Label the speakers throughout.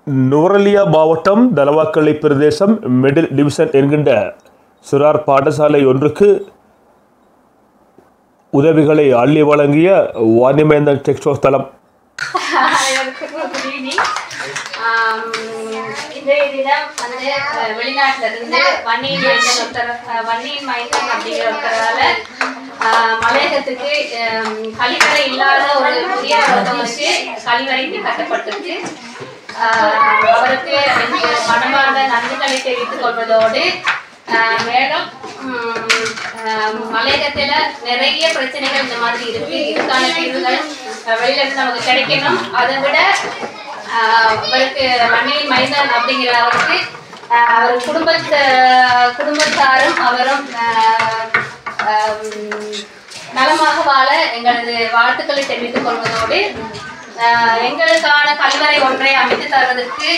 Speaker 1: நுவரெலியா மாவட்டம் தலவாக்கலை பிரதேசம் middle division என்கின்ற சிறார் பாடசாலை ஒன்றுக்கு உதவிகளை அள்ளி வழங்கிய வாணிமேந்தன் டெக்ஸ்டோ தளம்.
Speaker 2: இன்றைய தினம் வந்து வெளிநாட்டிலிருந்து வன்னியின் மைந்தன் அப்படிங்கிற ஒருத்தரால மலையகத்துக்கு கழிவறை இல்லாத ஒரு புதிய கழிவறை கட்டப்பட்டிருக்கு. அவருக்கு மனமார்ந்த நன்றிகளை தெரிவித்துக் கொள்வதோடு மேலும் மலையகத்துல நிறைய பிரச்சனைகள் இந்த மாதிரி இருக்கு. இதுக்கான தீர்வுகள் வெளியில இருந்து நமக்கு கிடைக்கணும். அதை விட அவருக்கு வன்னியின் மைந்தன் அப்படிங்கிற அவருக்கு அவர் குடும்பத்தாரும் அவரும் நலமாக வாழ எங்களது வாழ்த்துக்களை தெரிவித்துக் கொள்வதோடு எங்களுக்கான கழிவறை ஒன்றை அமைத்து தருவதற்கு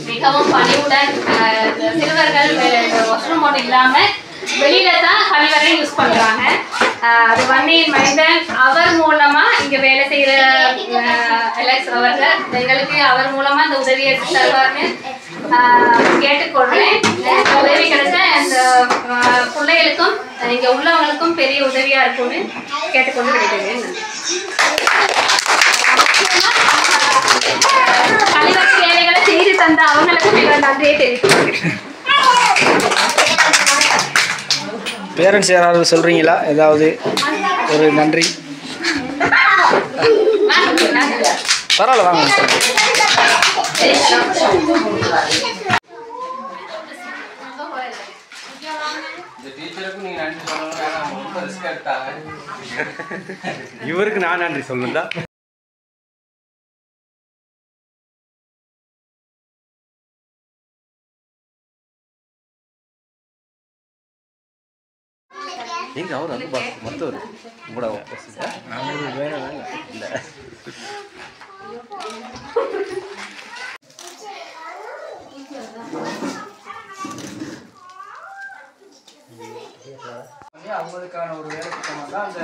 Speaker 2: மிகவும் பணிவுடன் சிறுவர்கள் வாஷ்ரூம் ஒன்று இல்லாம வெளியில தான் கழிவறை யூஸ் பண்றாங்க. அது வன்னியின் மைந்தன் அவர் மூலமா இங்க வேலை செய்யற அலெக்ஸ் அவர்கள் எங்களுக்கு அவர் மூலமா இந்த உதவியை தருவார்னு கேட்டுக்கொள்றேன். உதவி கிடைச்ச அந்த பிள்ளைகளுக்கும் இங்க உள்ளவங்களுக்கும் பெரிய உதவியா இருக்கும்னு கேட்டுக்கொண்டு விடுகிறேன். கழிவறை வேலைகளை செய்து தந்த அவங்களுக்கு மிக நன்றியை தெரிவித்துக்கொள்கிறேன்.
Speaker 3: பேரண்ட்ஸ் யாராவது சொல்கிறீங்களா? ஏதாவது ஒரு நன்றி? பரவாயில்ல, வாங்க.
Speaker 4: இவருக்கு நான் நன்றி சொல்லணும்டா. எங்க அவர் வந்து மொத்தவர் கூட வேற வேலை இல்லை.
Speaker 3: அவங்களுக்கான ஒரு வேலை திட்டமாக தான் அந்த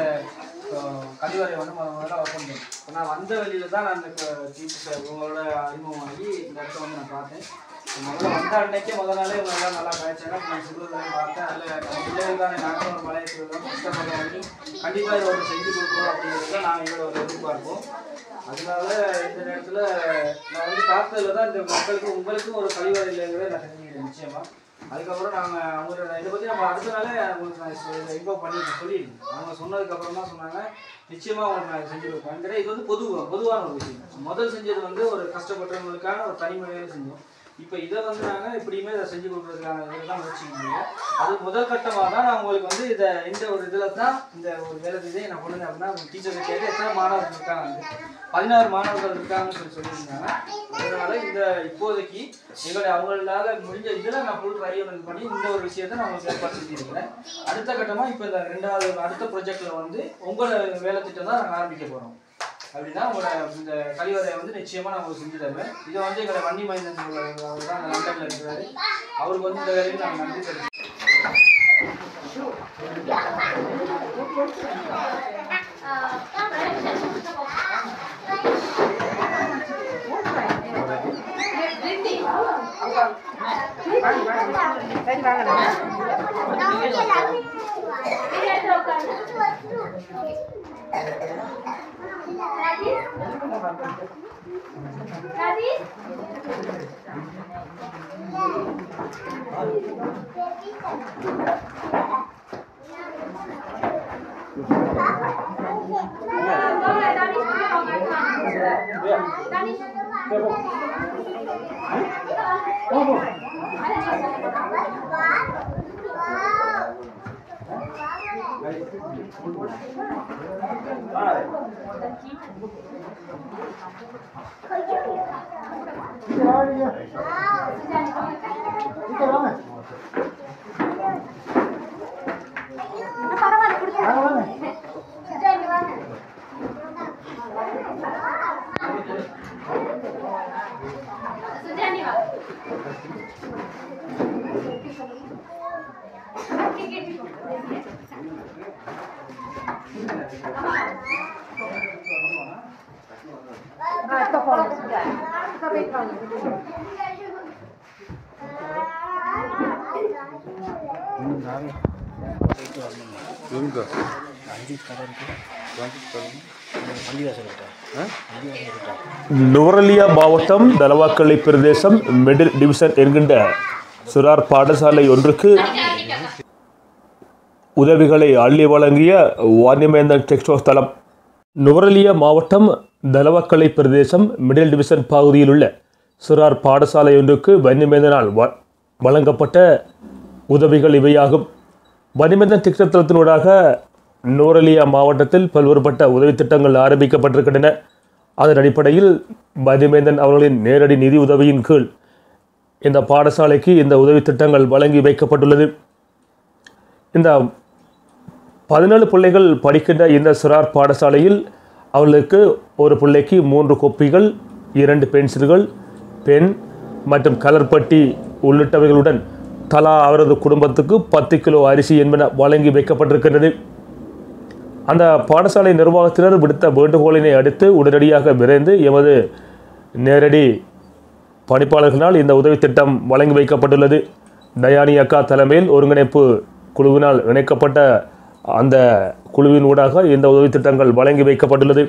Speaker 3: கழிவறை வந்து முதல்ல ஓப்பன் பண்ணேன். இப்போ நான் வந்த வழியில தான் நான் அந்த உங்களோட அறிமுகமாகி இந்த இடத்த வந்து நான் பார்த்தேன். முதல்ல வந்த அன்னைக்கே நாளே இவங்க எல்லாம் நல்லா காய்ச்சாங்க. நான் சிறுவர்களையும் பார்த்தேன். அதில் பிள்ளைகளுக்கான நாங்கள் ஒரு மலையை சிறுவர்கள் கஷ்டப்படுறவங்க கண்டிப்பாக இதை ஒரு செஞ்சு கொடுக்கணும் அப்படிங்கிறது தான் நாங்கள் எங்களோட ஒரு எதிர்பார்ப்போம். அதனால இந்த நேரத்தில் நான் வந்து பார்த்ததுல தான் இந்த மக்களுக்கு உங்களுக்கும் ஒரு கழிவறை இல்லைங்கிறத நான் தெரிஞ்சுக்கிறேன் நிச்சயமாக. அதுக்கப்புறம் நாங்கள் அவங்க இதை பற்றி நம்ம அடுத்த நாளே உங்களுக்கு நான் இன்ஃபார்ம் பண்ணி சொல்லியிருந்தேன். அவங்க சொன்னதுக்கப்புறம் தான் சொன்னாங்க நிச்சயமாக உங்களுக்கு நான் செஞ்சு கொடுப்பேன். இது வந்து பொதுவான ஒரு விஷயம். முதல் செஞ்சது வந்து ஒரு கஷ்டப்பட்டவங்களுக்கான ஒரு தனிமுறையில் செஞ்சோம். இப்போ இதை வந்து நாங்கள் இப்படியுமே இதை செஞ்சு கொடுக்குறதுக்கான இதில் தான் முயற்சிக்க முடியும். அது முதல் கட்டமாக தான் நான் உங்களுக்கு வந்து இதை இந்த ஒரு இதில் தான் இந்த ஒரு வேலை இதை நான் பண்ணுங்க அப்படின்னா உங்கள் டீச்சர்ஸை கேட்டு எத்தனை மாணவர்கள் இருக்காங்க, 16 மாணவர்கள் இருக்காங்கன்னு சொல்லியிருந்தாங்க. அதனால இந்த இப்போதைக்கு எங்களுடைய அவங்களால முடிஞ்ச இதில் நான் ஃபுல் ரீஆர்கனைஸ் பண்ணி இந்த ஒரு விஷயத்தை நான் உங்களுக்கு ஏற்பாடு செஞ்சுருக்கிறேன். அடுத்த கட்டமாக இப்போ இந்த அடுத்த ப்ரொஜெக்டில் வந்து உங்களோட வேலை திட்டம் தான் நாங்கள் ஆரம்பிக்க போகிறோம். அப்படின்னா உங்களோட இந்த கழிவறையை வந்து நிச்சயமாக நான் உங்களுக்கு செஞ்சு தருவேன். இதை வந்து எங்களோட வன்னி மைந்தன் அவர் தான் அந்த லண்டனில் இருக்கிறாரு. அவருக்கு வந்து இந்த வேலையை நாங்கள் நன்றி தெரிவிக்கிறோம்.
Speaker 2: Nah, itu kalau sudah.
Speaker 1: Nuwara Eliya மாவட்டம் தலவாக்கலை பிரதேசம் மிடில் டிவிஷன் என்கின்ற சிறார் பாடசாலை ஒன்றுக்கு உதவிகளை அள்ளி வழங்கிய வாணிமேந்தன் டெக்ஸ்டோ தளம். நுவரெலியா மாவட்டம் தலவாக்கலை பிரதேசம் மிடில் டிவிஷன் பகுதியில் உள்ள சிறார் பாடசாலை ஒன்றுக்கு வாணிமேந்தனால் வழங்கப்பட்ட உதவிகள் இவையாகும். வாணிமேந்தன் டெக்ஸ்டோ தளத்தினூடாக நுவரெலியா மாவட்டத்தில் பல்வேறுபட்ட உதவி திட்டங்கள் ஆரம்பிக்கப்பட்டிருக்கின்றன. அதன் அடிப்படையில் வாணிமேந்தன் அவர்களின் நேரடி நிதி உதவியின் கீழ் இந்த பாடசாலைக்கு இந்த உதவி திட்டங்கள் வழங்கி வைக்கப்பட்டுள்ளது. இந்த 17 பிள்ளைகள் படிக்கின்ற இந்த சிறார் பாடசாலையில் அவர்களுக்கு ஒரு பிள்ளைக்கு 3 கொப்பிகள், 2 பென்சில்கள், பென் மற்றும் கலர்பட்டி உள்ளிட்டவைகளுடன் தலா அவரது குடும்பத்துக்கு 10 கிலோ அரிசி என்பன வழங்கி வைக்கப்பட்டிருக்கின்றது. அந்த பாடசாலை நிர்வாகத்தினர் விடுத்த வேண்டுகோளினை அடுத்து உடனடியாக விரைந்து எமது நேரடி பணிப்பாளர்களால் இந்த உதவி திட்டம் வழங்கி வைக்கப்பட்டுள்ளது. டயானி அக்கா தலைமையில் ஒருங்கிணைப்பு குழுவினால் இணைக்கப்பட்ட அந்த குழுவின் ஊடாக இந்த உதவி திட்டங்கள் வழங்கி வைக்கப்பட்டுள்ளது.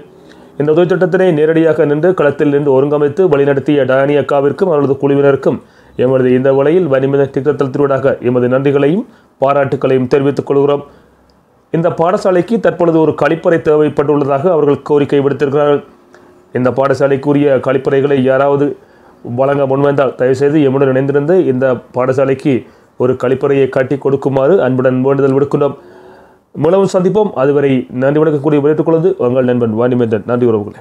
Speaker 1: இந்த உதவி திட்டத்தினை நேரடியாக நின்று களத்தில் நின்று ஒருங்கமைத்து வழிநடத்திய டயானி அக்காவிற்கும் அவரது குழுவினருக்கும் எமது இந்த வேளையில் வாணிமேந்தன் திட்டத்தினூடாக எமது நன்றிகளையும் பாராட்டுக்களையும் தெரிவித்துக் கொள்கிறோம். இந்த பாடசாலைக்கு தற்பொழுது ஒரு கழிப்பறை தேவைப்பட்டுள்ளதாக அவர்கள் கோரிக்கை விடுத்திருக்கிறார்கள். இந்த பாடசாலைக்குரிய கழிப்பறைகளை யாராவது வழங்க முன்வந்தால் தயவுசெய்து எம்முடன் இணைந்திருந்து இந்த பாடசாலைக்கு ஒரு கழிப்பறையை கட்டி கொடுக்குமாறு அன்புடன் வேண்டுதல் விடுக்கின்றோம். மீளவும் சந்திப்போம். அதுவரை நன்றி வணக்கக்கூடிய விடைத்துக் கொள்வது உங்கள் நண்பன் வாணிமேந்தன். நன்றி உறவுகளே.